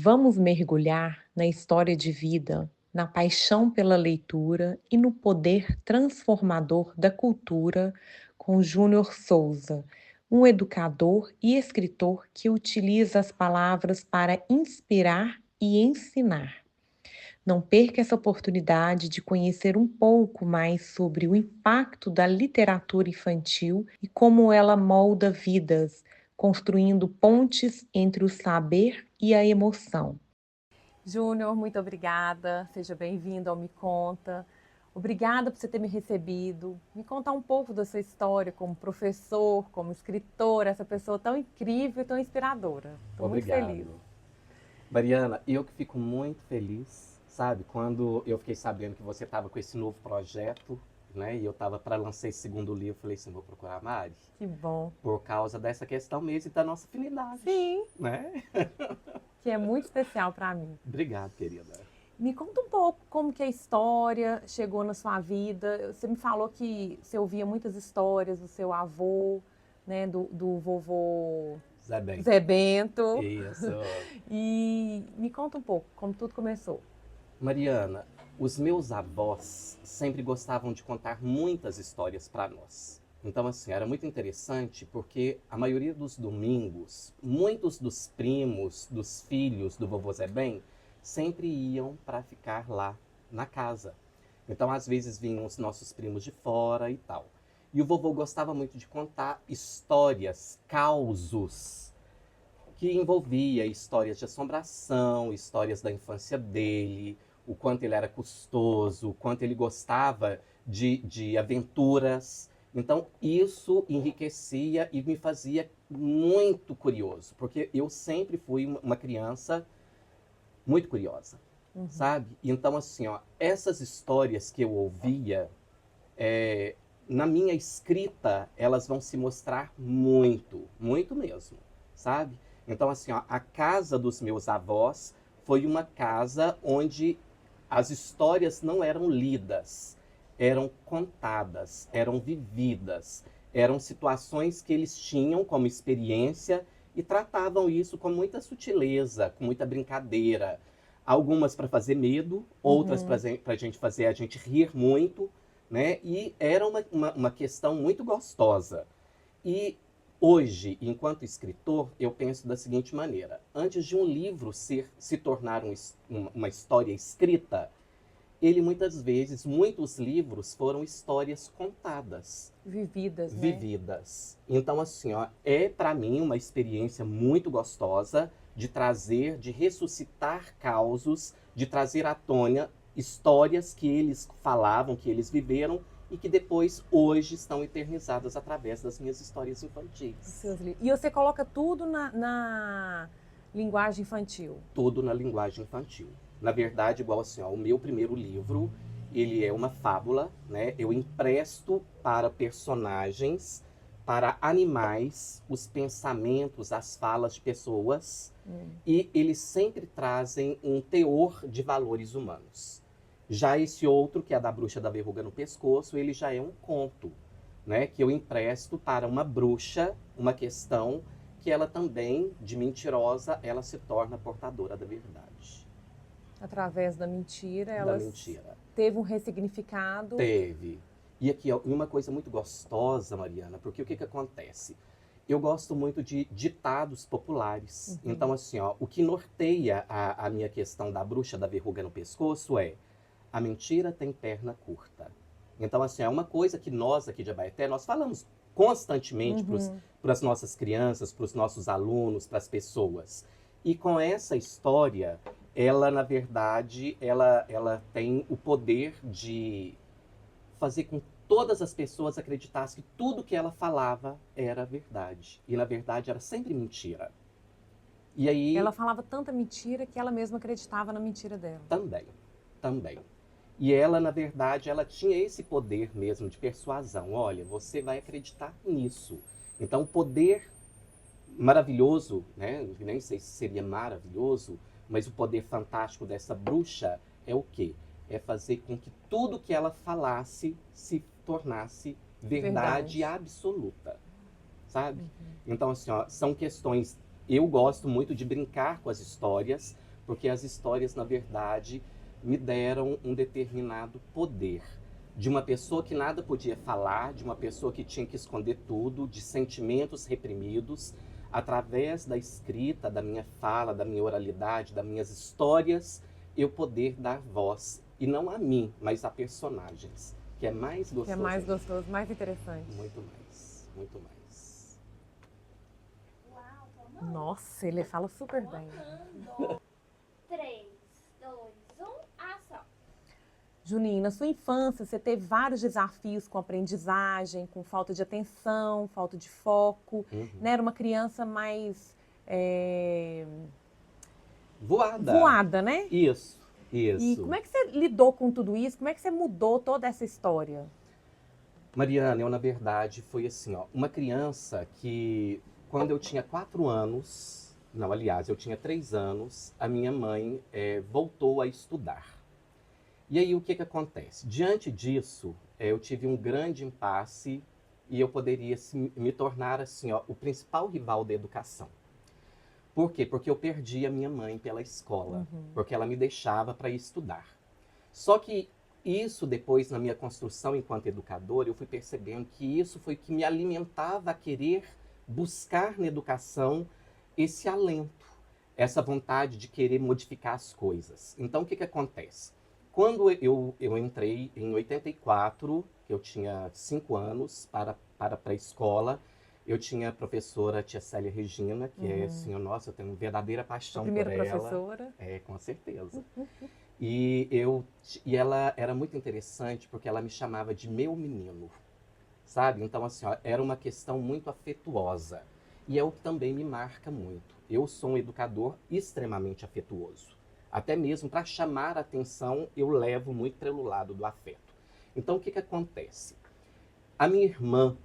Vamos mergulhar na história de vida, na paixão pela leitura e no poder transformador da cultura com Júnior Souza, um educador e escritor que utiliza as palavras para inspirar e ensinar. Não perca essa oportunidade de conhecer um pouco mais sobre o impacto da literatura infantil e como ela molda vidas, construindo pontes entre o saber e a emoção. Júnior, muito obrigada. Seja bem-vindo ao Me Conta. Obrigada por você ter me recebido. Me contar um pouco da sua história como professor, como escritor, essa pessoa tão incrível e tão inspiradora. Estou muito feliz. Obrigado. Mariana, eu que fico muito feliz, sabe? Quando eu fiquei sabendo que você estava com esse novo projeto, né? E eu estava para lançar esse segundo livro, falei assim, vou procurar a Mari. Que bom. Por causa dessa questão mesmo e da nossa afinidade. Sim, Né? que é muito especial para mim. Obrigado, querida. Me conta um pouco como que a história chegou na sua vida. Você me falou que você ouvia muitas histórias do seu avô, né, do vovô Zé Bem. Zé Bento. Isso. E me conta um pouco como tudo começou. Mariana, os meus avós sempre gostavam de contar muitas histórias para nós. Então, assim, era muito interessante porque a maioria dos domingos, muitos dos primos, dos filhos do vovô Zé Bem, sempre iam para ficar lá na casa. Então, às vezes, vinham os nossos primos de fora e tal. E o vovô gostava muito de contar histórias, causos, que envolvia histórias de assombração, histórias da infância dele, o quanto ele era custoso, o quanto ele gostava de aventuras. Então, isso enriquecia e me fazia muito curioso, porque eu sempre fui uma criança muito curiosa, sabe? Então, assim, ó, essas histórias que eu ouvia, na minha escrita, elas vão se mostrar muito, muito mesmo, sabe? Então, assim, ó, a casa dos meus avós foi uma casa onde as histórias não eram lidas, eram contadas, eram vividas, eram situações que eles tinham como experiência e tratavam isso com muita sutileza, com muita brincadeira. Algumas para fazer medo, outras para a gente fazer a gente rir muito, né? E era uma questão muito gostosa. E hoje, enquanto escritor, eu penso da seguinte maneira: antes de um livro se tornar uma história escrita, ele muitas vezes, muitos livros foram histórias contadas, Vividas, né? vividas. Então, assim, ó, é para mim uma experiência muito gostosa de trazer, de ressuscitar causos, de trazer à tona histórias que eles falavam, que eles viveram e que depois, hoje, estão eternizadas através das minhas histórias infantis. E você coloca tudo na linguagem infantil. Tudo na linguagem infantil. Na verdade, igual assim, ó, o meu primeiro livro, ele é uma fábula, né? Eu empresto para personagens, para animais, os pensamentos, as falas de pessoas, e eles sempre trazem um teor de valores humanos. Já esse outro, que é da Bruxa da Verruga no Pescoço, ele já é um conto, né? Que eu empresto para uma bruxa, uma questão que ela também, de mentirosa, ela se torna portadora da verdade. Através da mentira, Da ela mentira. teve um ressignificado. Teve. E aqui, ó, uma coisa muito gostosa, Mariana, porque o que acontece? Eu gosto muito de ditados populares. Então, assim, ó, o que norteia a minha questão da bruxa da verruga no pescoço é: a mentira tem perna curta. Então, assim, é uma coisa que nós aqui de Abaeté, nós falamos constantemente para as nossas crianças, para os nossos alunos, para as pessoas. E com essa história, ela, na verdade, ela tem o poder de fazer com que todas as pessoas acreditassem que tudo que ela falava era verdade. E, na verdade, era sempre mentira. E aí... Ela falava tanta mentira que ela mesma acreditava na mentira dela. Também, também. E ela, na verdade, ela tinha esse poder mesmo de persuasão. Olha, você vai acreditar nisso. Então, o poder maravilhoso, né? Nem sei se seria maravilhoso, mas o poder fantástico dessa bruxa é o quê? É fazer com que tudo que ela falasse se tornasse verdade absoluta, sabe? Então, assim, ó, são questões... Eu gosto muito de brincar com as histórias, porque as histórias, na verdade, me deram um determinado poder. De uma pessoa que nada podia falar, de uma pessoa que tinha que esconder tudo, de sentimentos reprimidos, através da escrita, da minha fala, da minha oralidade, das minhas histórias, eu poder dar voz, e não a mim, mas a personagens, que é mais gostoso. Que é mais gostoso, mais interessante. Muito mais, muito mais. Uau, tô amando. Nossa, ele fala super bem. Amando. 3, 2, 1, ação. Juninho, na sua infância você teve vários desafios com aprendizagem, com falta de atenção, falta de foco, né? Era uma criança mais voada, né? Isso. E como é que você lidou com tudo isso? Como é que você mudou toda essa história? Mariana, eu na verdade foi assim, ó, uma criança que quando eu tinha 4 anos, não, aliás, eu tinha 3 anos, a minha mãe voltou a estudar. E aí o que que acontece? Diante disso, eu tive um grande impasse e eu poderia me tornar assim, ó, o principal rival da educação. Por quê? Porque eu perdi a minha mãe pela escola, porque ela me deixava para ir estudar. Só que isso depois, na minha construção enquanto educador, eu fui percebendo que isso foi que me alimentava a querer buscar na educação esse alento, essa vontade de querer modificar as coisas. Então, o que que acontece? Quando eu entrei em 84, eu tinha 5 anos para a pré-escola, eu tinha a professora tia Célia Regina, que é assim, nossa, eu tenho uma verdadeira paixão por ela. Primeira professora. Com certeza. E ela era muito interessante porque ela me chamava de meu menino, sabe? Então, assim, ó, era uma questão muito afetuosa. E é o que também me marca muito. Eu sou um educador extremamente afetuoso. Até mesmo para chamar a atenção, eu levo muito pelo lado do afeto. Então, o que que acontece? A minha irmã,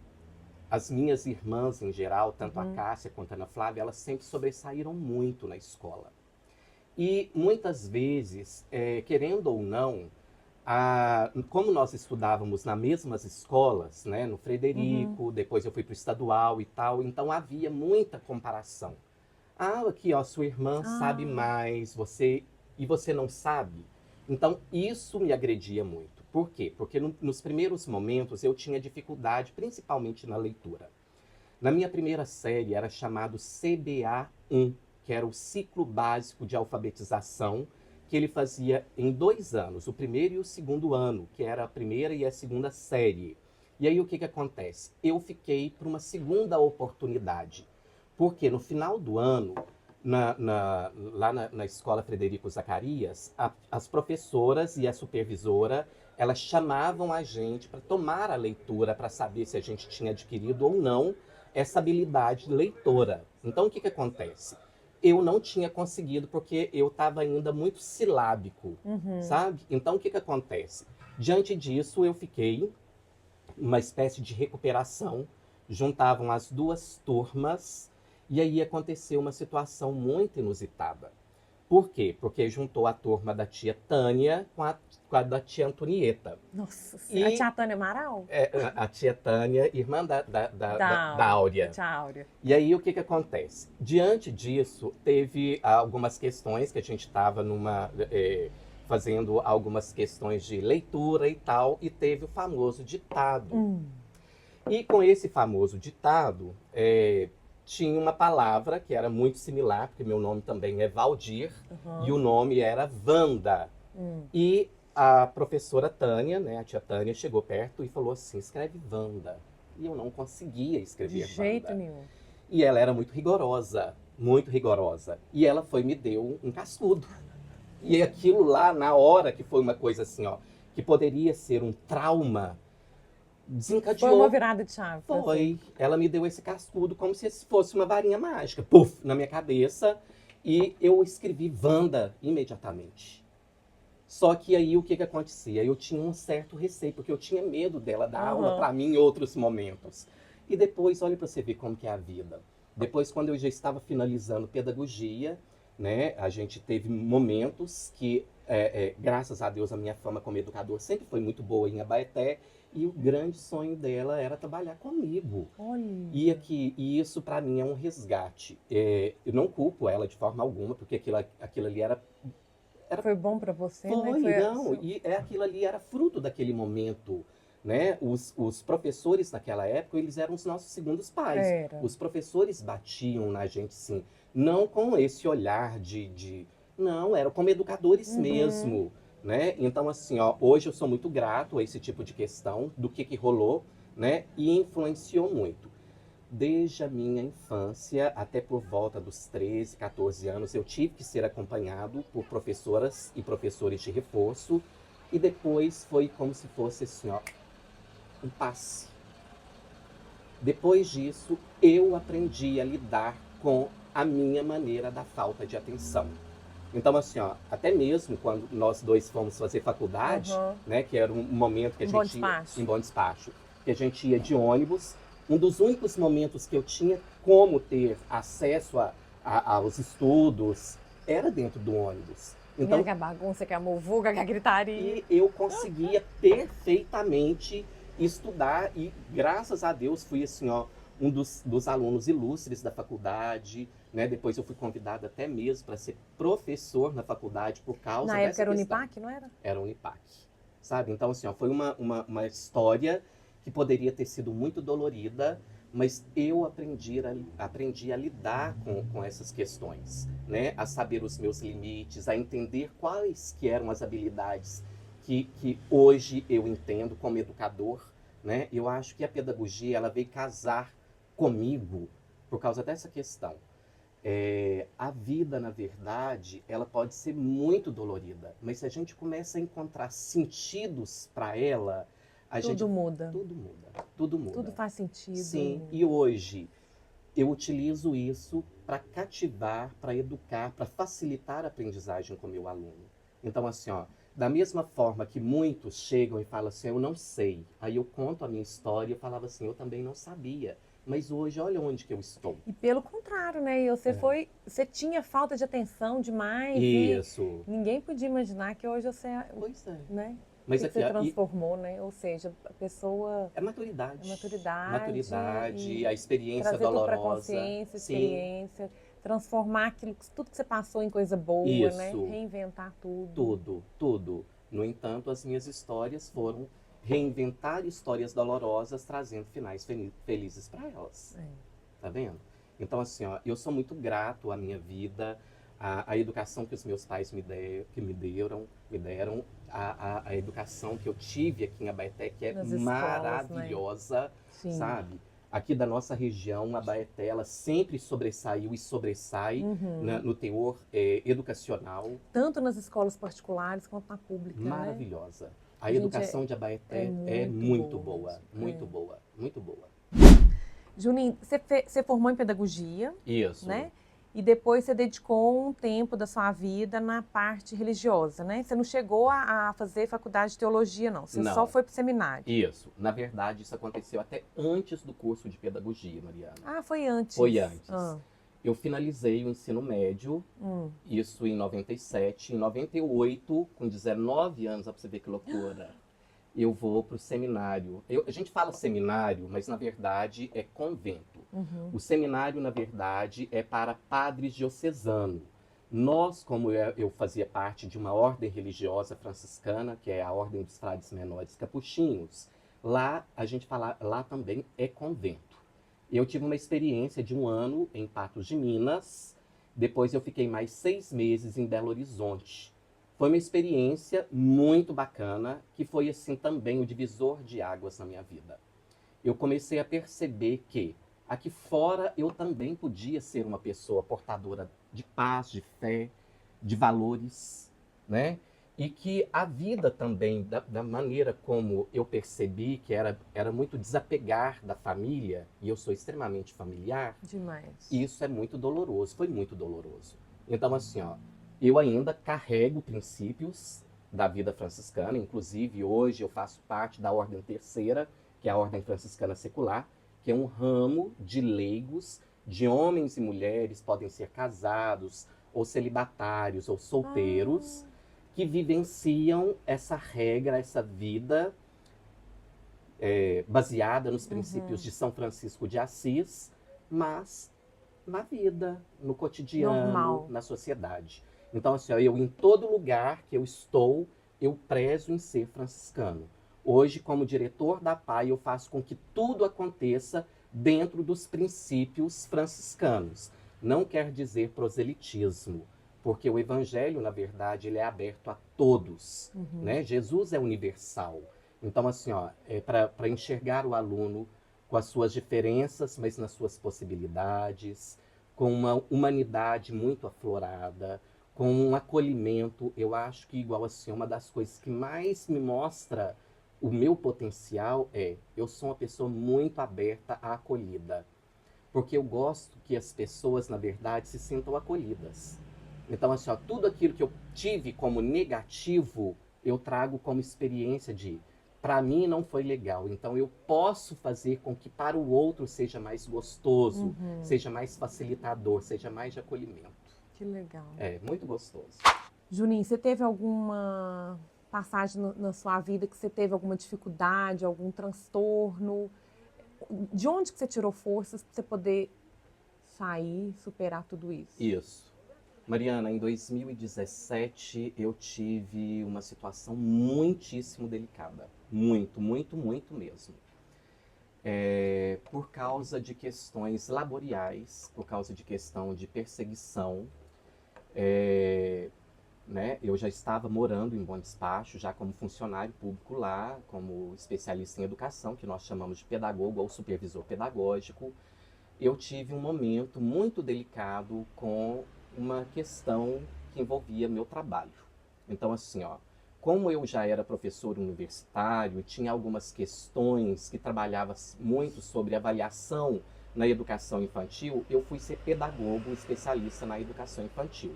as minhas irmãs em geral, tanto a Cássia quanto a Ana Flávia, elas sempre sobressaíram muito na escola. E muitas vezes, querendo ou não, como nós estudávamos nas mesmas escolas, né, no Frederico, depois eu fui para o estadual e tal, então havia muita comparação. Ah, aqui ó, sua irmã sabe mais, você não sabe. Então isso me agredia muito. Por quê? Porque nos primeiros momentos eu tinha dificuldade, principalmente na leitura. Na minha primeira série era chamado CBA1, que era o ciclo básico de alfabetização, que ele fazia em 2 anos, o primeiro e o segundo ano, que era a primeira e a segunda série. E aí o que que acontece? Eu fiquei para uma segunda oportunidade, porque no final do ano, lá na escola Frederico Zacarias, as professoras e a supervisora, elas chamavam a gente para tomar a leitura, para saber se a gente tinha adquirido ou não essa habilidade leitora. Então o que que acontece? Eu não tinha conseguido porque eu estava ainda muito silábico, sabe? Então, o que que acontece? Diante disso, eu fiquei uma espécie de recuperação, juntavam as 2 turmas, e aí aconteceu uma situação muito inusitada. Por quê? Porque juntou a turma da tia Tânia com a da tia Antonieta. Nossa, E a tia Tânia Amaral? a tia Tânia, irmã da Áurea. Tia Áurea. E aí, o que que acontece? Diante disso, teve algumas questões que a gente estava fazendo algumas questões de leitura e tal, e teve o famoso ditado. E com esse famoso ditado, tinha uma palavra que era muito similar, porque meu nome também é Valdir, e o nome era Wanda. E a professora Tânia, né, a tia Tânia, chegou perto e falou assim, escreve Wanda. E eu não conseguia escrever Wanda. De jeito nenhum. E ela era muito rigorosa, muito rigorosa. E ela me deu um cascudo. E aquilo lá, na hora, que foi uma coisa assim, ó, que poderia ser um trauma, desencadeou. Foi uma virada de chave. Foi. Ela me deu esse cascudo como se fosse uma varinha mágica. Puf, na minha cabeça. E eu escrevi Wanda imediatamente. Só que aí o que que acontecia? Eu tinha um certo receio, porque eu tinha medo dela dar aula para mim em outros momentos. E depois, olha para você ver como que é a vida. Depois, quando eu já estava finalizando pedagogia, né, a gente teve momentos que, graças a Deus, a minha fama como educador sempre foi muito boa em Abaeté. E o grande sonho dela era trabalhar comigo. Olha. E isso para mim é um resgate. Eu não culpo ela de forma alguma, porque aquilo ali era Foi bom para você, né? foi, não, e aquilo ali era fruto daquele momento, né? Os professores naquela época, eles eram os nossos segundos pais. Era. Os professores batiam na gente, sim, não com esse olhar não, eram como educadores mesmo, né? Então, assim, ó, hoje eu sou muito grato a esse tipo de questão, do que rolou, né? E influenciou muito. Desde a minha infância, até por volta dos 13, 14 anos, eu tive que ser acompanhado por professoras e professores de reforço. E depois foi como se fosse assim, ó, um passe. Depois disso, eu aprendi a lidar com a minha maneira da falta de atenção. Então, assim, ó, até mesmo quando nós dois fomos fazer faculdade, né, que era um momento que a gente ia em Bom Despacho, que a gente ia de ônibus, um dos únicos momentos que eu tinha como ter acesso aos estudos era dentro do ônibus. Então, que a bagunça, que a muvuca, que a gritaria. E eu conseguia perfeitamente estudar e, graças a Deus, fui assim, ó, um dos alunos ilustres da faculdade, né? Depois eu fui convidado até mesmo para ser professor na faculdade por causa dessa questão. Na época era Unipac, não era? Era Unipac, sabe? Então, assim, ó, foi uma história que poderia ter sido muito dolorida, mas eu aprendi a lidar com essas questões, né? A saber os meus limites, a entender quais que eram as habilidades que hoje eu entendo como educador, né? Eu acho que a pedagogia ela veio casar comigo por causa dessa questão. A vida, na verdade, ela pode ser muito dolorida, mas se a gente começa a encontrar sentidos para ela, tudo muda. Tudo muda. Tudo faz sentido. Sim, e hoje eu utilizo isso para cativar, para educar, para facilitar a aprendizagem com o meu aluno. Então, assim, ó, da mesma forma que muitos chegam e falam assim, eu não sei. Aí eu conto a minha história e eu falava assim, eu também não sabia. Mas hoje, olha onde que eu estou. E pelo contrário, né? Você tinha falta de atenção demais. Isso. Ninguém podia imaginar que hoje você... Pois é. Né? Mas que você transformou, né? Ou seja, a pessoa... É maturidade. Maturidade. A experiência dolorosa. Trazer consciência, experiência. Transformar tudo que você passou em coisa boa, isso. Né? Reinventar tudo. Tudo. No entanto, as minhas histórias foram reinventar histórias dolorosas, trazendo finais felizes para elas. Tá vendo? Então, assim, ó, eu sou muito grato à minha vida, à educação que os meus pais me deram, a educação que eu tive aqui em Abaeté, que é maravilhosa, né? sabe? Aqui da nossa região, a Abaeté, ela sempre sobressaiu e sobressai no teor educacional. Tanto nas escolas particulares quanto na pública, maravilhosa. Né? A educação de Abaeté é muito boa, muito boa, muito boa. Juninho, você formou em pedagogia. Isso. Né? E depois você dedicou um tempo da sua vida na parte religiosa, né? Você não chegou a fazer faculdade de teologia, não. Você só foi para o seminário. Isso. Na verdade, isso aconteceu até antes do curso de pedagogia, Mariana. Ah, foi antes. Foi antes. Eu finalizei o ensino médio, isso em 97. Em 98, com 19 anos, para você ver que loucura, eu vou para o seminário. A gente fala seminário, mas na verdade é convento. O seminário, na verdade, é para padres diocesanos. Nós, como eu fazia parte de uma ordem religiosa franciscana, que é a Ordem dos Frades Menores Capuchinhos, lá a gente fala, lá também é convento. Eu tive uma experiência de 1 ano em Patos de Minas, depois eu fiquei mais 6 meses em Belo Horizonte. Foi uma experiência muito bacana, que foi assim também o divisor de águas na minha vida. Eu comecei a perceber que aqui fora eu também podia ser uma pessoa portadora de paz, de fé, de valores, né? E que a vida também, da maneira como eu percebi, que era muito desapegar da família, e eu sou extremamente familiar. Demais. Isso é muito doloroso, foi muito doloroso. Então, assim, ó, eu ainda carrego princípios da vida franciscana, inclusive hoje eu faço parte da Ordem Terceira, que é a Ordem Franciscana Secular, que é um ramo de leigos, de homens e mulheres, podem ser casados, ou celibatários, ou solteiros, que vivenciam essa regra, essa vida baseada nos princípios de São Francisco de Assis, mas na vida, no cotidiano, Normal. na sociedade. Então, assim, ó, eu em todo lugar que eu estou, eu prezo em ser franciscano. Hoje, como diretor da PAI, eu faço com que tudo aconteça dentro dos princípios franciscanos. Não quer dizer proselitismo, porque o evangelho, na verdade, ele é aberto a todos, né? Jesus é universal. Então, assim, ó, é para enxergar o aluno com as suas diferenças, mas nas suas possibilidades, com uma humanidade muito aflorada, com um acolhimento. Eu acho que, igual assim, uma das coisas que mais me mostra o meu potencial eu sou uma pessoa muito aberta à acolhida. Porque eu gosto que as pessoas, na verdade, se sintam acolhidas. Então, assim, ó, tudo aquilo que eu tive como negativo, eu trago como experiência de, para mim não foi legal. Então, eu posso fazer com que para o outro seja mais gostoso, seja mais facilitador, seja mais de acolhimento. Que legal. É, muito gostoso. Juninho, você teve alguma passagem na sua vida que você teve alguma dificuldade, algum transtorno? De onde que você tirou forças para você poder sair, superar tudo isso? Isso. Mariana, em 2017 eu tive uma situação muitíssimo delicada. Muito, muito, muito mesmo. Por causa de questões laboriais, por causa de questão de perseguição, né? Eu já estava morando em Bom Despacho, já como funcionário público lá, como especialista em educação, que nós chamamos de pedagogo ou supervisor pedagógico. Eu tive um momento muito delicado com uma questão que envolvia meu trabalho. Então, assim, ó, como eu já era professor universitário, tinha algumas questões que trabalhava muito sobre avaliação na educação infantil, eu fui ser pedagogo especialista na educação infantil.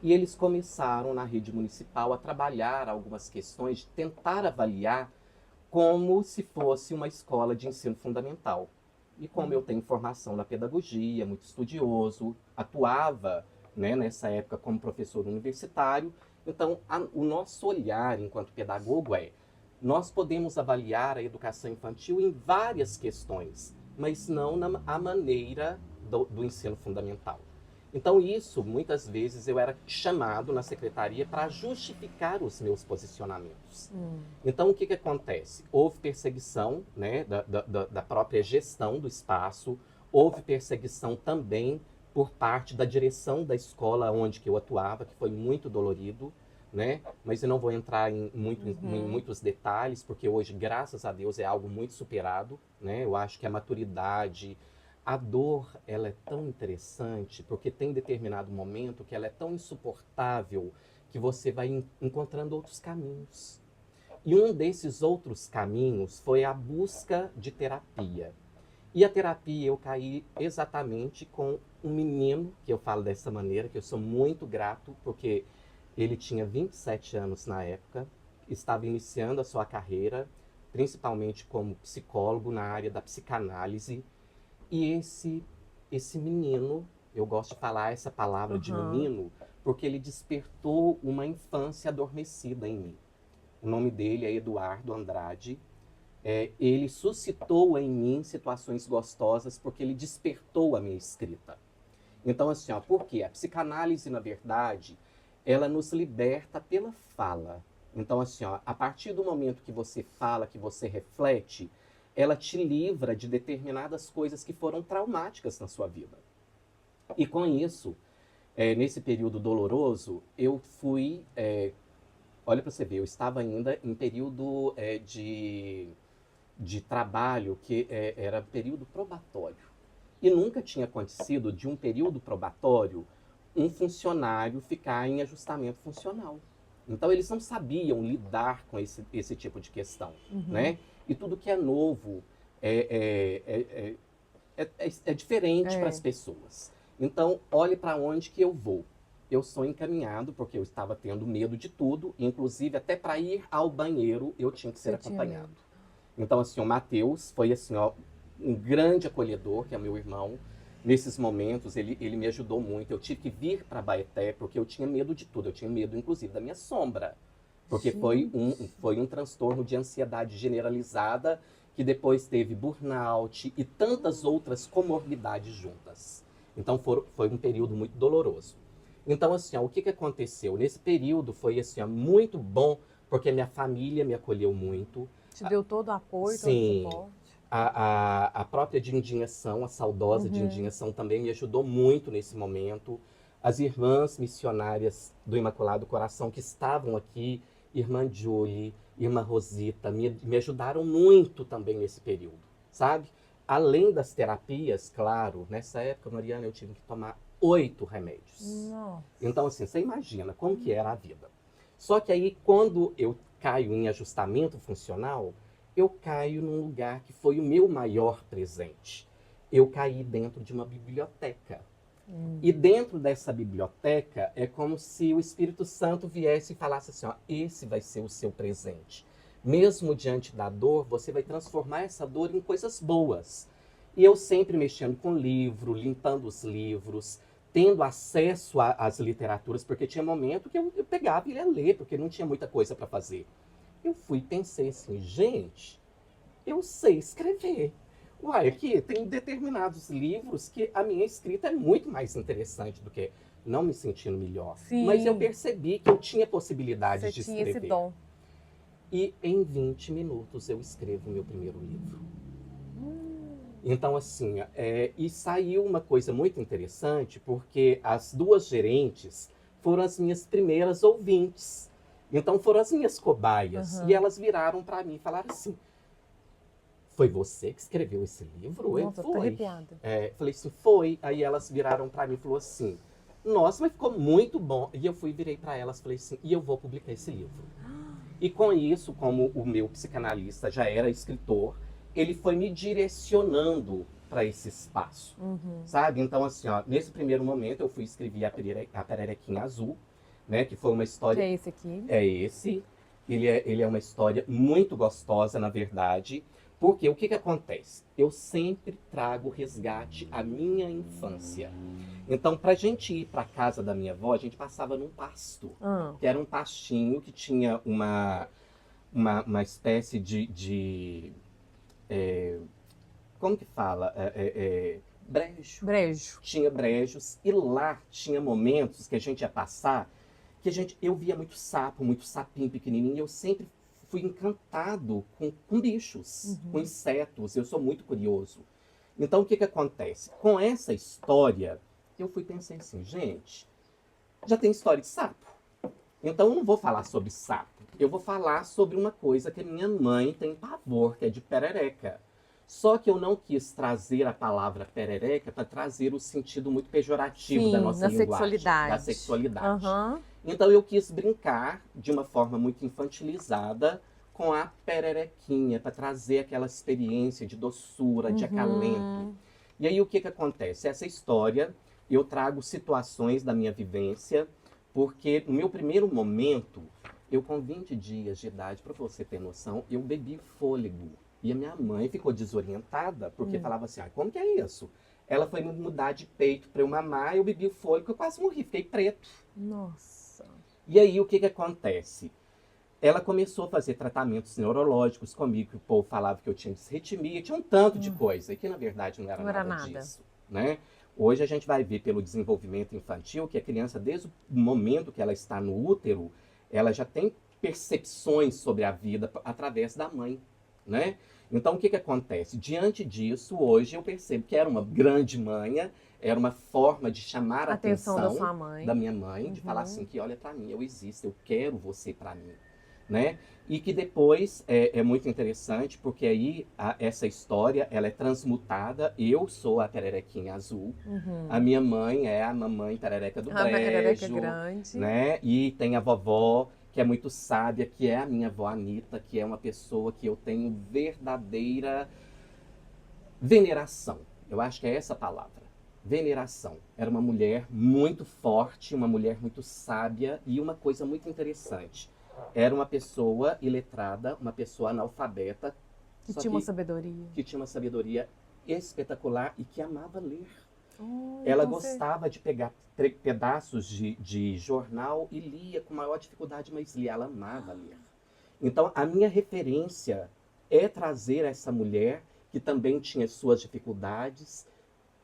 E eles começaram na rede municipal a trabalhar algumas questões de tentar avaliar como se fosse uma escola de ensino fundamental. E como eu tenho formação na pedagogia, muito estudioso, atuava, né, nessa época como professor universitário, então o nosso olhar enquanto pedagogo nós podemos avaliar a educação infantil em várias questões, mas não a maneira do ensino fundamental. Então isso, muitas vezes, eu era chamado na secretaria para justificar os meus posicionamentos. Então o que acontece? Houve perseguição, né, da própria gestão do espaço, houve perseguição também por parte da direção da escola onde que eu atuava, que foi muito dolorido, né? Mas eu não vou entrar em muitos detalhes, porque hoje, graças a Deus, é algo muito superado, né? Eu acho que a maturidade, a dor, ela é tão interessante, porque tem determinado momento que ela é tão insuportável que você vai encontrando outros caminhos. E um desses outros caminhos foi a busca de terapia. E a terapia eu caí exatamente com um menino, que eu falo dessa maneira, que eu sou muito grato, porque ele tinha 27 anos na época, estava iniciando a sua carreira, principalmente como psicólogo na área da psicanálise. E esse menino, eu gosto de falar essa palavra de menino, porque ele despertou uma infância adormecida em mim. O nome dele é Eduardo Andrade. Ele suscitou em mim situações gostosas porque ele despertou a minha escrita. Então, assim, ó, por quê? A psicanálise, na verdade, ela nos liberta pela fala. Então, assim, ó, a partir do momento que você fala, que você reflete, ela te livra de determinadas coisas que foram traumáticas na sua vida. E com isso, nesse período doloroso, eu fui... olha para você ver, eu estava ainda em período de trabalho que era período probatório. E nunca tinha acontecido de um período probatório um funcionário ficar em ajustamento funcional. Então, eles não sabiam lidar com esse tipo de questão, né? E tudo que é novo é diferente para as pessoas. Então, olhe para onde que eu vou. Eu sou encaminhado, porque eu estava tendo medo de tudo, inclusive até para ir ao banheiro eu tinha que ser acompanhado. Então, assim, o Matheus foi assim, ó, um grande acolhedor, que é meu irmão. Nesses momentos, ele me ajudou muito. Eu tive que vir para Abaeté, porque eu tinha medo de tudo. Eu tinha medo, inclusive, da minha sombra. Porque foi um transtorno de ansiedade generalizada que depois teve burnout e tantas outras comorbidades juntas. Então foi um período muito doloroso. Então, assim, ó, o que aconteceu? Nesse período foi assim, ó, muito bom, porque minha família me acolheu muito. Te deu todo o apoio, todo o Sim, suporte. a própria Dindinhação, a saudosa Dindinhação, também me ajudou muito nesse momento. As irmãs missionárias do Imaculado Coração que estavam aqui, irmã Julie, irmã Rosita, me ajudaram muito também nesse período, sabe? Além das terapias, claro, nessa época, Mariana, eu tive que tomar 8 remédios. Nossa. Então, assim, você imagina como que era a vida. Só que aí, quando eu caio em ajustamento funcional, eu caio num lugar que foi o meu maior presente. Eu caí dentro de uma biblioteca. E dentro dessa biblioteca, é como se o Espírito Santo viesse e falasse assim, ó, esse vai ser o seu presente. Mesmo diante da dor, você vai transformar essa dor em coisas boas. E eu sempre mexendo com livro, limpando os livros, tendo acesso às literaturas, porque tinha momento que eu pegava e ia ler, porque não tinha muita coisa para fazer. Eu fui e pensei assim, gente, eu sei escrever. Uai, aqui tem determinados livros que a minha escrita é muito mais interessante do que não me sentindo melhor. Sim. Mas eu percebi que eu tinha possibilidade Você de tinha escrever. esse dom. E em 20 minutos eu escrevo o meu primeiro livro. Então, assim, e saiu uma coisa muito interessante, porque as 2 gerentes foram as minhas primeiras ouvintes. Então, foram as minhas cobaias. E elas viraram para mim e falaram assim, foi você que escreveu esse livro? Nossa, tô arrepiada. Falei assim, foi. Aí elas viraram para mim e falaram assim, nossa, mas ficou muito bom. E eu virei para elas e falei assim, e eu vou publicar esse livro. E com isso, como o meu psicanalista já era escritor, ele foi me direcionando para esse espaço, sabe? Então, assim, ó, nesse primeiro momento eu fui escrever a Pererequinha Azul, né? Que foi uma história... Que é esse aqui? É esse. Ele é uma história muito gostosa, na verdade. Porque o que acontece? Eu sempre trago resgate à minha infância. Então, pra gente ir pra casa da minha avó, a gente passava num pasto. Que era um pastinho que tinha uma espécie como que fala? Brejo. Brejo. Tinha brejos. E lá tinha momentos que a gente ia passar, que eu via muito sapo, muito sapinho pequenininho, e eu sempre fui encantado com bichos, com insetos. Eu sou muito curioso. Então, o que acontece? Com essa história, eu pensei assim, gente, já tem história de sapo. Então, eu não vou falar sobre sapo. Eu vou falar sobre uma coisa que a minha mãe tem pavor, que é de perereca. Só que eu não quis trazer a palavra perereca para trazer o sentido muito pejorativo da nossa linguagem. Sexualidade. Da sexualidade. Uhum. Então eu quis brincar de uma forma muito infantilizada com a pererequinha, para trazer aquela experiência de doçura, de acalento. E aí o que acontece? Essa história, eu trago situações da minha vivência, porque no meu primeiro momento, eu com 20 dias de idade, para você ter noção, eu bebi fôlego. E a minha mãe ficou desorientada, porque falava assim, como que é isso? Ela foi me mudar de peito para eu mamar, eu bebi o fôlego, eu quase morri, fiquei preto. Nossa. E aí o que acontece? Ela começou a fazer tratamentos neurológicos comigo, que o povo falava que eu tinha disritmia, tinha um tanto de coisa, e que na verdade não era nada disso. Né? Hoje a gente vai ver pelo desenvolvimento infantil que a criança, desde o momento que ela está no útero, ela já tem percepções sobre a vida através da mãe. Né? Então, o que acontece? Diante disso, hoje eu percebo que era uma grande manha, era uma forma de chamar a atenção da sua mãe. Da minha mãe, de falar assim, que olha para mim, eu existo, eu quero você para mim. Né? E que depois é muito interessante, porque aí essa história ela é transmutada, eu sou a pererequinha azul, a minha mãe é a mamãe perereca do brejo, perereca grande. Né? E tem a vovó, que é muito sábia, que é a minha avó Anita, que é uma pessoa que eu tenho verdadeira veneração. Eu acho que é essa a palavra. Veneração. Era uma mulher muito forte, uma mulher muito sábia e uma coisa muito interessante. Era uma pessoa iletrada, uma pessoa analfabeta. Que tinha uma sabedoria. Que tinha uma sabedoria espetacular e que amava ler. Ela gostava de pegar pedaços de jornal e lia com maior dificuldade, mas lia, ela amava ler. Então, a minha referência é trazer essa mulher que também tinha suas dificuldades,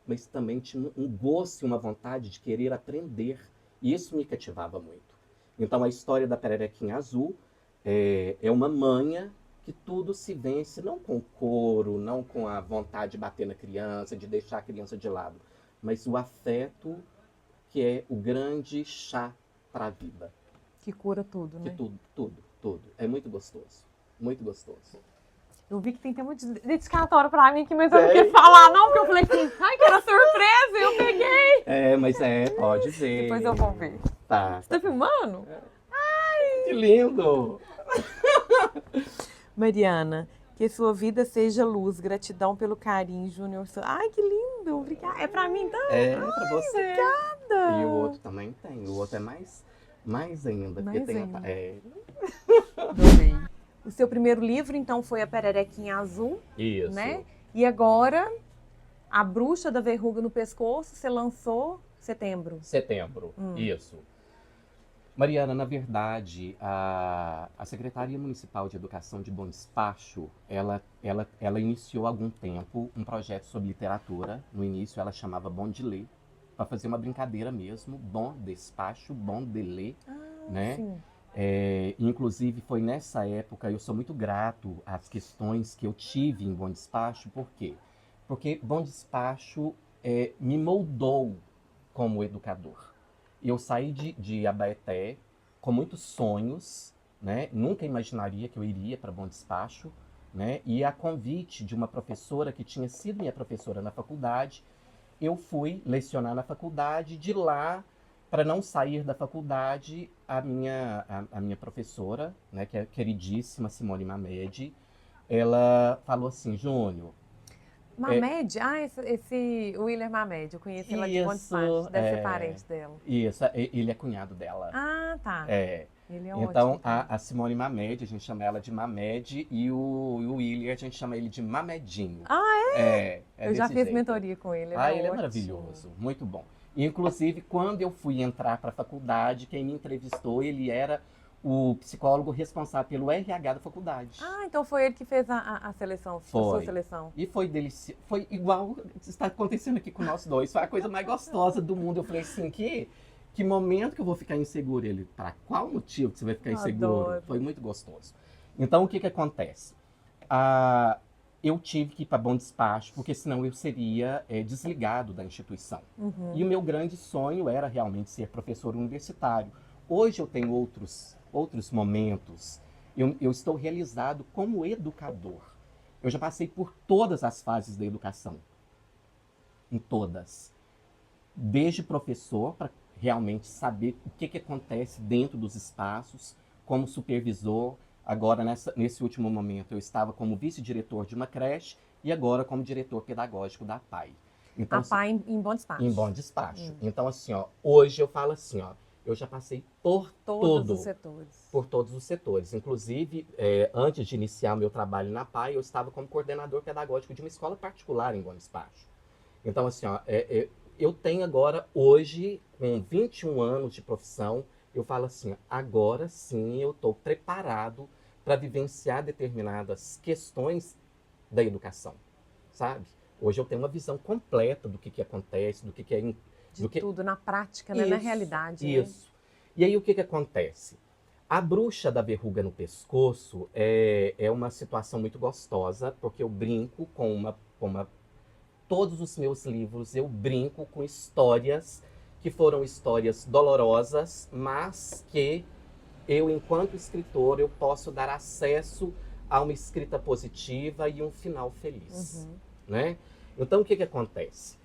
mas também tinha um gosto e uma vontade de querer aprender. E isso me cativava muito. Então, a história da Pererequinha Azul é uma manha que tudo se vence, não com couro, não com a vontade de bater na criança, de deixar a criança de lado, mas o afeto, que é o grande chá para a vida. Que cura tudo, Que né? tudo. É muito gostoso. Muito gostoso. Eu vi que tem tema de dedicatório pra mim aqui, mas eu não quis falar, não, porque eu falei assim, ai, que era surpresa, eu peguei. Mas pode ver. Depois eu vou ver. Tá. Você tá filmando? Que lindo! Mariana, que sua vida seja luz, gratidão pelo carinho, Júnior. Ai, que lindo, obrigada. É pra mim também? É pra você. Obrigada. E o outro também tem. O outro é mais ainda. Mais porque tem ainda. Adorei. O seu primeiro livro, então, foi A Pererequinha Azul, Isso. né? E agora, A Bruxa da Verruga no Pescoço, você lançou setembro. Setembro, isso. Mariana, na verdade, a Secretaria Municipal de Educação de Bom Despacho, ela iniciou há algum tempo um projeto sobre literatura. No início ela chamava Bom de Ler, para fazer uma brincadeira mesmo, Bom Despacho, Bom de Ler, né? Sim. Inclusive foi nessa época, eu sou muito grato às questões que eu tive em Bom Despacho. Por quê? Porque Bom Despacho me moldou como educador. Eu saí de Abaeté com muitos sonhos, né? Nunca imaginaria que eu iria para Bom Despacho, né? E a convite de uma professora que tinha sido minha professora na faculdade, eu fui lecionar na faculdade. De lá, para não sair da faculdade, a minha professora, né, que é a queridíssima Simone Mamed, ela falou assim: Júnior... Mamed? Esse Willer Mamed, eu conheci ela de Bom Despacho, deve ser parente dela. Isso, ele é cunhado dela. Ah, tá. Ele é então, ótimo. a Simone Mamed, a gente chama ela de Mamed, e o Willer, a gente chama ele de Mamedinho. Eu já fiz mentoria com ele. Ele é maravilhoso, muito bom. Inclusive, quando eu fui entrar para a faculdade, quem me entrevistou, ele era o psicólogo responsável pelo RH da faculdade. Então foi ele que fez a seleção, a sua seleção. E foi delicioso. Foi igual está acontecendo aqui com nós dois. Foi a coisa mais gostosa do mundo. Eu falei assim, que momento que eu vou ficar inseguro? Ele, para qual motivo que você vai ficar inseguro? Adoro. Foi muito gostoso. Então, o que acontece? Eu tive que ir para Bom Despacho, porque senão eu seria desligado da instituição. E o meu grande sonho era realmente ser professor universitário. Hoje eu tenho outros momentos. Eu estou realizado como educador. Eu já passei por todas as fases da educação. Em todas. Desde professor, para realmente saber o que acontece dentro dos espaços, como supervisor. Agora, nesse último momento, eu estava como vice-diretor de uma creche e agora como diretor pedagógico da PAI. Então, a PAI em Bom Despacho. Em Bom Despacho. Então, assim, hoje eu falo assim, eu já passei por todos os setores. Por todos os setores. Inclusive, antes de iniciar o meu trabalho na PAI, eu estava como coordenador pedagógico de uma escola particular em Bom Despacho. Então, assim, eu tenho agora, hoje, com 21 anos de profissão, eu falo assim, agora sim eu estou preparado para vivenciar determinadas questões da educação, sabe? Hoje eu tenho uma visão completa do que acontece, do que é... tudo, na prática, né? Na realidade. Isso. Né? E aí o que acontece? A bruxa da verruga no pescoço é uma situação muito gostosa, porque eu brinco com todos os meus livros, eu brinco com histórias que foram histórias dolorosas, mas que eu, enquanto escritor, eu posso dar acesso a uma escrita positiva e um final feliz. Né? Então, o que acontece?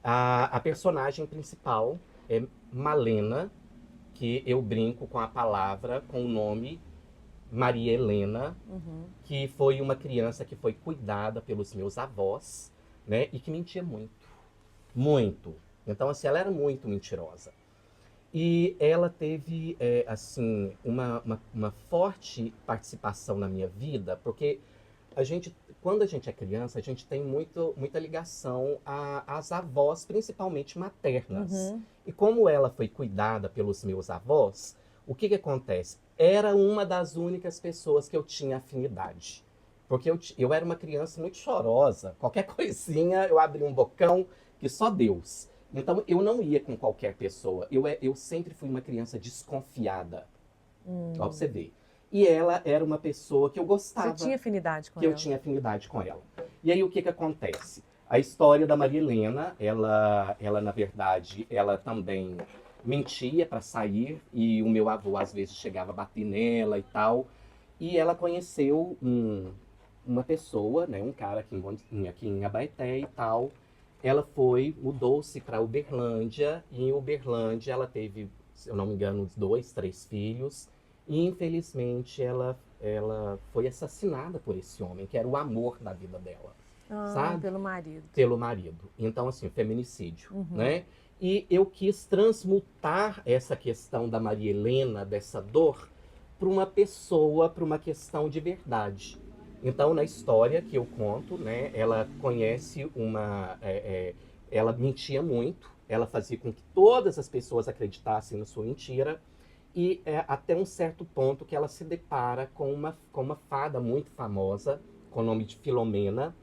A personagem principal é Malena, que eu brinco com a palavra, com o nome Maria Helena, que foi uma criança que foi cuidada pelos meus avós, né? E que mentia muito. Muito. Então, assim, ela era muito mentirosa. E ela teve, uma forte participação na minha vida, porque quando a gente é criança, a gente tem muita ligação às avós, principalmente maternas. E como ela foi cuidada pelos meus avós, o que acontece? Era uma das únicas pessoas que eu tinha afinidade. Porque eu era uma criança muito chorosa. Qualquer coisinha, eu abria um bocão que só Deus. Então, eu não ia com qualquer pessoa. Eu sempre fui uma criança desconfiada. Ó, pra você ver. E ela era uma pessoa que eu gostava. Você tinha afinidade com que ela? eu tinha afinidade com ela. E aí, o que acontece? A história da Maria Helena, ela na verdade, ela também mentia para sair. E o meu avô, às vezes, chegava a bater nela e tal. E ela conheceu uma pessoa, né, um cara aqui em Abaeté e tal. Ela mudou-se para Uberlândia, e em Uberlândia ela teve, se eu não me engano, uns 2, 3 filhos, e infelizmente ela foi assassinada por esse homem, que era o amor da vida dela, sabe? Pelo marido. Pelo marido. Então, assim, feminicídio, né? E eu quis transmutar essa questão da Maria Helena, dessa dor, para uma pessoa, para uma questão de verdade. Então, na história que eu conto, né, ela conhece ela mentia muito, ela fazia com que todas as pessoas acreditassem na sua mentira, e até um certo ponto que ela se depara com uma fada muito famosa, com o nome de Filomena.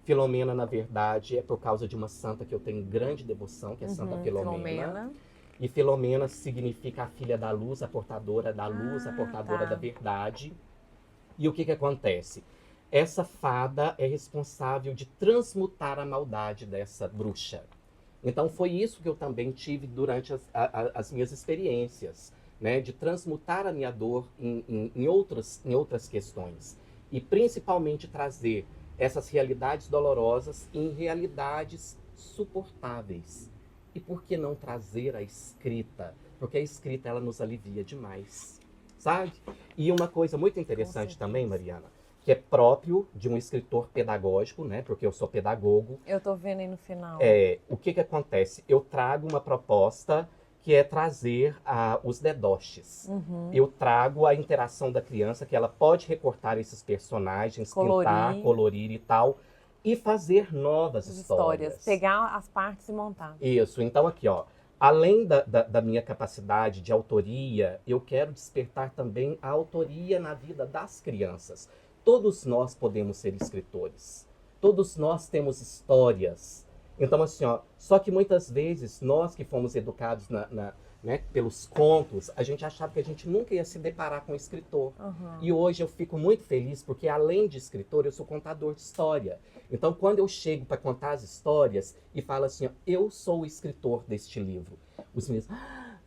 Filomena, na verdade, é por causa de uma santa que eu tenho grande devoção, que é Santa Filomena. E Filomena significa a filha da luz, a portadora da luz, a portadora da verdade. E o que acontece? Essa fada é responsável de transmutar a maldade dessa bruxa. Então foi isso que eu também tive durante as minhas experiências, né? De transmutar a minha dor em outras questões. E principalmente trazer essas realidades dolorosas em realidades suportáveis. E por que não trazer a escrita? Porque a escrita, ela nos alivia demais, sabe? E uma coisa muito interessante também, Mariana, que é próprio de um escritor pedagógico, né? Porque eu sou pedagogo. Eu tô vendo aí no final. O que acontece? Eu trago uma proposta que é trazer os dedoches. Eu trago a interação da criança, que ela pode recortar esses personagens, pintar, colorir e tal, e fazer novas histórias. Pegar as partes e montar. Isso. Então aqui, ó, além da minha capacidade de autoria, eu quero despertar também a autoria na vida das crianças. Todos nós podemos ser escritores. Todos nós temos histórias. Então, assim, ó, só que muitas vezes nós que fomos educados né, pelos contos, a gente achava que a gente nunca ia se deparar com um escritor. E hoje eu fico muito feliz porque, além de escritor, eu sou contador de história. Então, quando eu chego para contar as histórias e falo assim, ó, eu sou o escritor deste livro, os meninos...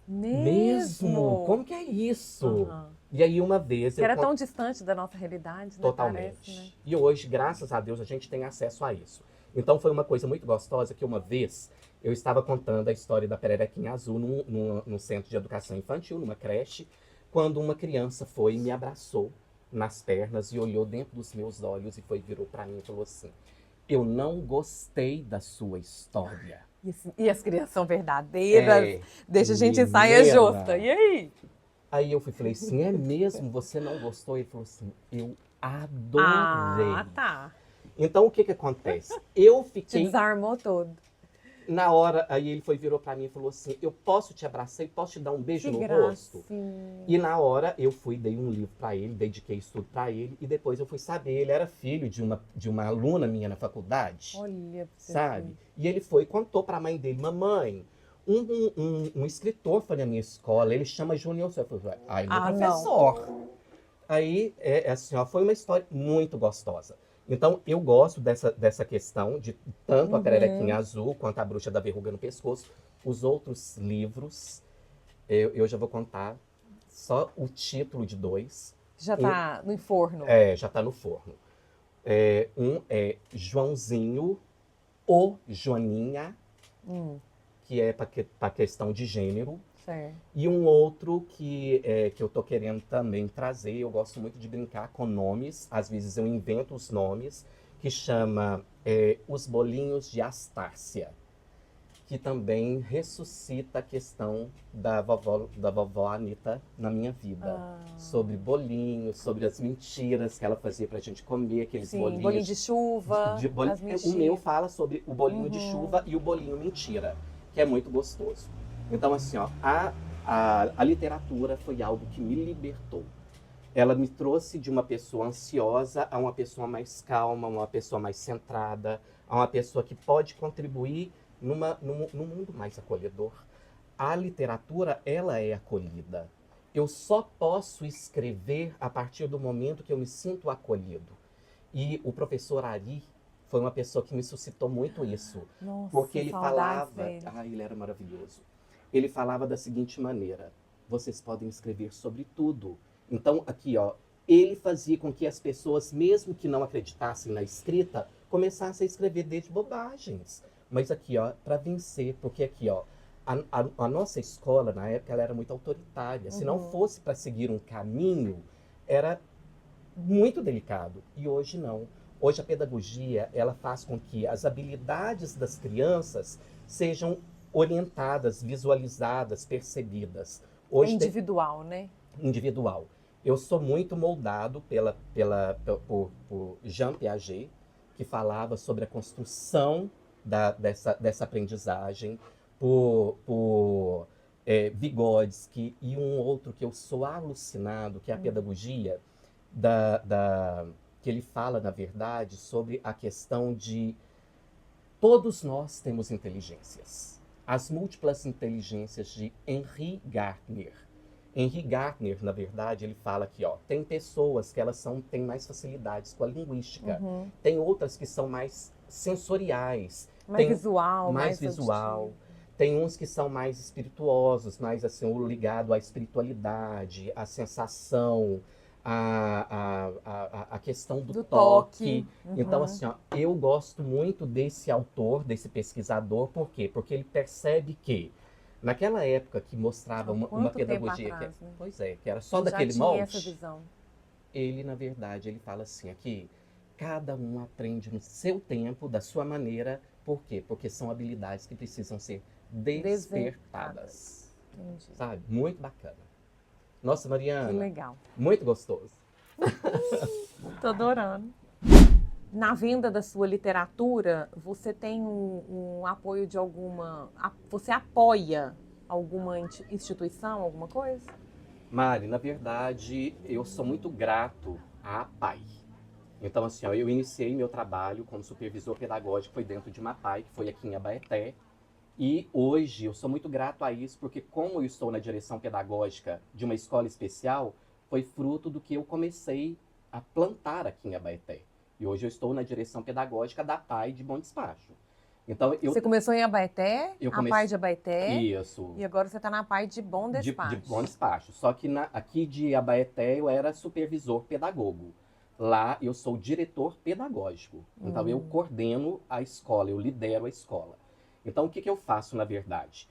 Mesmo? Como que é isso? E aí uma vez... Que era tão distante da nossa realidade, né? Totalmente. Parece, né? E hoje, graças a Deus, a gente tem acesso a isso. Então foi uma coisa muito gostosa que uma vez eu estava contando a história da Pererequinha Azul num centro de educação infantil, numa creche, quando uma criança foi e me abraçou nas pernas e olhou dentro dos meus olhos e virou para mim e falou assim, eu não gostei da sua história. E as crianças são verdadeiras, deixa a gente em saia justa. E aí? Aí eu falei assim, é mesmo? Você não gostou? Ele falou assim, eu adorei. Ah, tá. Então o que acontece? Eu fiquei... Te desarmou todo. Na hora, aí ele virou pra mim e falou assim, eu posso te abraçar e posso te dar um beijo no rosto? E na hora eu dei um livro pra ele, dediquei isso tudo pra ele, e depois eu fui saber, ele era filho de uma aluna minha na faculdade. Olha, sabe? E ele contou pra mãe dele, mamãe, um escritor foi na minha escola, ele chama Júnior. Eu falei, ele é professor. Não. Aí, assim, ó, foi uma história muito gostosa. Então, eu gosto dessa questão de tanto a Pererequinha Azul quanto a Bruxa da Verruga no Pescoço. Os outros livros, eu já vou contar só o título de 2. Já tá no forno. Já tá no forno. Um é Joãozinho ou Joaninha, que é para questão de gênero. Certo. E um outro que eu tô querendo também trazer, eu gosto muito de brincar com nomes, às vezes eu invento os nomes, que chama Os Bolinhos de Astárcia, que também ressuscita a questão da vovó Anitta na minha vida. Sobre bolinhos, sobre as mentiras que ela fazia pra gente comer, aqueles bolinhos. Bolinho de chuva, O meu fala sobre o bolinho de chuva e o bolinho mentira, que é muito gostoso. Então, assim, ó, a literatura foi algo que me libertou. Ela me trouxe de uma pessoa ansiosa a uma pessoa mais calma, uma pessoa mais centrada, a uma pessoa que pode contribuir num mundo mais acolhedor. A literatura, ela é acolhida. Eu só posso escrever a partir do momento que eu me sinto acolhido. E o professor Ari foi uma pessoa que me suscitou muito isso. Nossa, Porque ele saudades falava... dele. ele era maravilhoso. Ele falava da seguinte maneira: vocês podem escrever sobre tudo. Então, aqui, ó, ele fazia com que as pessoas, mesmo que não acreditassem na escrita, começassem a escrever desde bobagens. Mas aqui, ó, para vencer, porque aqui, ó, a nossa escola, na época, ela era muito autoritária. Se não fosse para seguir um caminho, era muito delicado. E hoje não. Hoje a pedagogia, ela faz com que as habilidades das crianças sejam orientadas, visualizadas, percebidas. Hoje Individual, né? Individual. Eu sou muito moldado por Jean Piaget, que falava sobre a construção dessa aprendizagem, por Vygotsky e um outro que eu sou alucinado, que é a pedagogia, que ele fala, na verdade, sobre a questão de todos nós temos inteligências. As múltiplas inteligências de Henri Gardner. Henri Gardner, na verdade, ele fala que tem pessoas que têm mais facilidades com a linguística. Tem outras que são mais sensoriais. Mais visual. Mais visual. Auditivo. Tem uns que são mais espirituosos, mais assim, ligado à espiritualidade, à sensação, a questão do toque. Então, assim, eu gosto muito desse autor, desse pesquisador. Por quê? Porque ele percebe que naquela época que mostrava uma pedagogia atrás, né? Pois é, que era só já daquele tinha molde, essa visão. Ele, na verdade, ele fala assim aqui, cada um aprende no seu tempo, da sua maneira. Por quê? Porque são habilidades que precisam ser despertadas. Entendi. Sabe? Muito bacana. Nossa, Mariana. Que legal. Muito gostoso. Tô adorando. Na venda da sua literatura, você tem um apoio de alguma... Você apoia alguma instituição, alguma coisa? Mari, na verdade, eu sou muito grato à APAI. Então, assim, eu iniciei meu trabalho como supervisor pedagógico, foi dentro de uma APAI, que foi aqui em Abaeté. E hoje eu sou muito grato a isso, porque como eu estou na direção pedagógica de uma escola especial, foi fruto do que eu comecei a plantar aqui em Abaeté. E hoje eu estou na direção pedagógica da APAI de Bom Despacho. Então, Você começou em Abaeté, APAI de Abaeté. Isso. E agora você está na APAI de Bom Despacho. De Bom Despacho. Só que aqui de Abaeté eu era supervisor pedagogo. Lá eu sou diretor pedagógico. Então eu coordeno a escola, eu lidero a escola. Então o que eu faço, na verdade?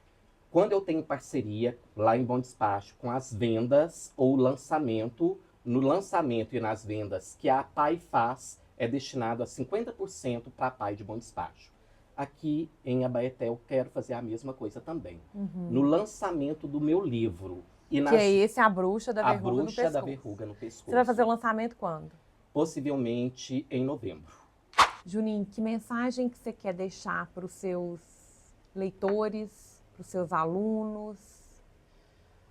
Quando eu tenho parceria lá em Bom Despacho com as vendas ou lançamento, no lançamento e nas vendas que a APAI faz, é destinado a 50% para a APAI de Bom Despacho. Aqui em Abaeté eu quero fazer a mesma coisa também. No lançamento do meu livro. Que é esse, A Bruxa da Verruga no Pescoço. A Bruxa da Verruga no Pescoço. Você vai fazer o lançamento quando? Possivelmente em novembro. Juninho, que mensagem que você quer deixar para os seus leitores, para os seus alunos?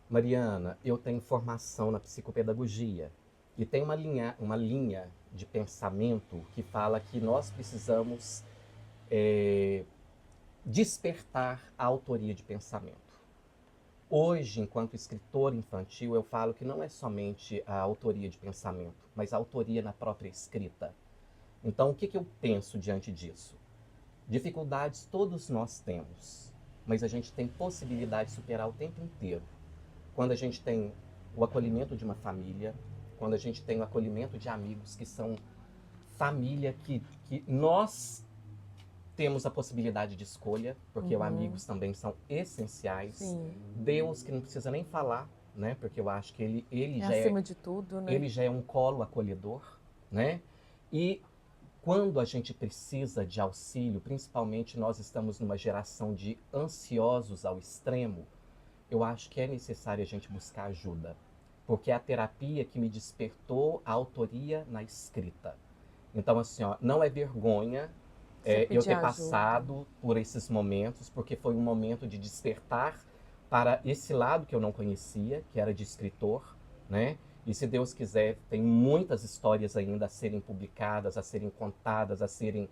Mariana, eu tenho formação na psicopedagogia e tem uma linha de pensamento que fala que nós precisamos despertar a autoria de pensamento. Hoje, enquanto escritor infantil, eu falo que não é somente a autoria de pensamento, mas a autoria na própria escrita. Então, o que eu penso diante disso? Dificuldades todos nós temos, mas a gente tem possibilidade de superar o tempo inteiro. Quando a gente tem o acolhimento de uma família, quando a gente tem o acolhimento de amigos que são família, que nós temos a possibilidade de escolha, porque os amigos também são essenciais. Sim. Deus, que não precisa nem falar, né? Porque eu acho que ele já acima de tudo, né? Ele já é um colo acolhedor, né? E quando a gente precisa de auxílio, principalmente nós estamos numa geração de ansiosos ao extremo, eu acho que é necessário a gente buscar ajuda. Porque é a terapia que me despertou a autoria na escrita. Então, assim, não é vergonha eu ter passado por esses momentos, porque foi um momento de despertar para esse lado que eu não conhecia, que era de escritor, né? E se Deus quiser, tem muitas histórias ainda a serem publicadas, a serem contadas, a serem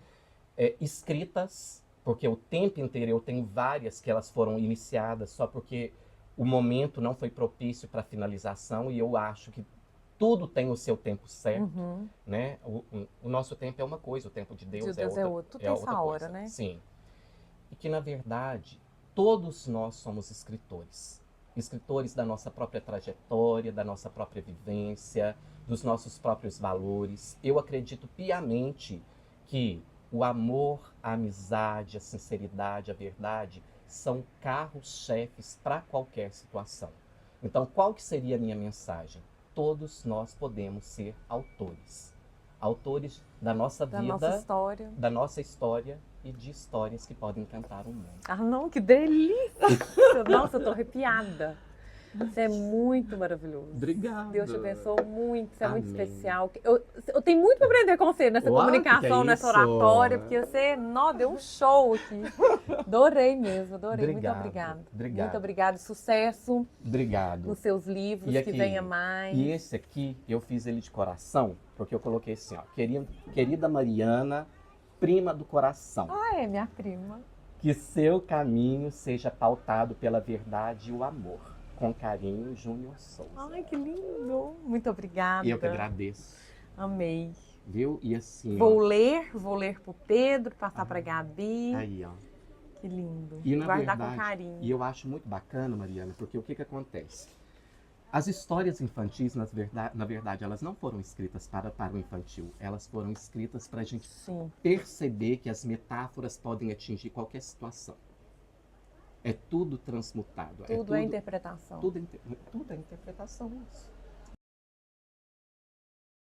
escritas, porque o tempo inteiro eu tenho várias que elas foram iniciadas só porque o momento não foi propício para finalização, e eu acho que tudo tem o seu tempo certo, né? O nosso tempo é uma coisa, o tempo de Deus, é outro. Tudo tem outra essa hora, coisa. né? Sim. E que, na verdade, todos nós somos escritores. Escritores da nossa própria trajetória, da nossa própria vivência, dos nossos próprios valores. Eu acredito piamente que o amor, a amizade, a sinceridade, a verdade são carros-chefes para qualquer situação. Então, qual que seria a minha mensagem? Todos nós podemos ser autores. Autores da nossa vida, da nossa história e de histórias que podem encantar o mundo. Ah, não, que delícia! Nossa, eu tô arrepiada. Você é muito maravilhoso. Obrigado. Deus te abençoe muito, você é muito Amém. especial. Eu tenho muito para aprender com você nessa comunicação, nessa isso? oratória, porque você, deu um show aqui. Adorei mesmo, adorei. Obrigado, muito obrigada. obrigado. Muito obrigada, sucesso Obrigado. nos seus livros, E aqui, que venha mais. E esse aqui, eu fiz ele de coração, porque eu coloquei assim, ó, querida Mariana, prima do coração. Ah, é minha prima. Que seu caminho seja pautado pela verdade e o amor. Com carinho, Júnior Souza. Ai, que lindo. Muito obrigada. E eu que agradeço. Amei. Viu? E assim, Vou ler pro Pedro, passar pra Gabi. Aí, ó. Que lindo. E na Guardar verdade, com carinho. E eu acho muito bacana, Mariana, porque o que acontece? As histórias infantis, na verdade, elas não foram escritas para o infantil. Elas foram escritas para a gente perceber que as metáforas podem atingir qualquer situação. É tudo transmutado. Tudo é interpretação. Tudo é interpretação. Isso.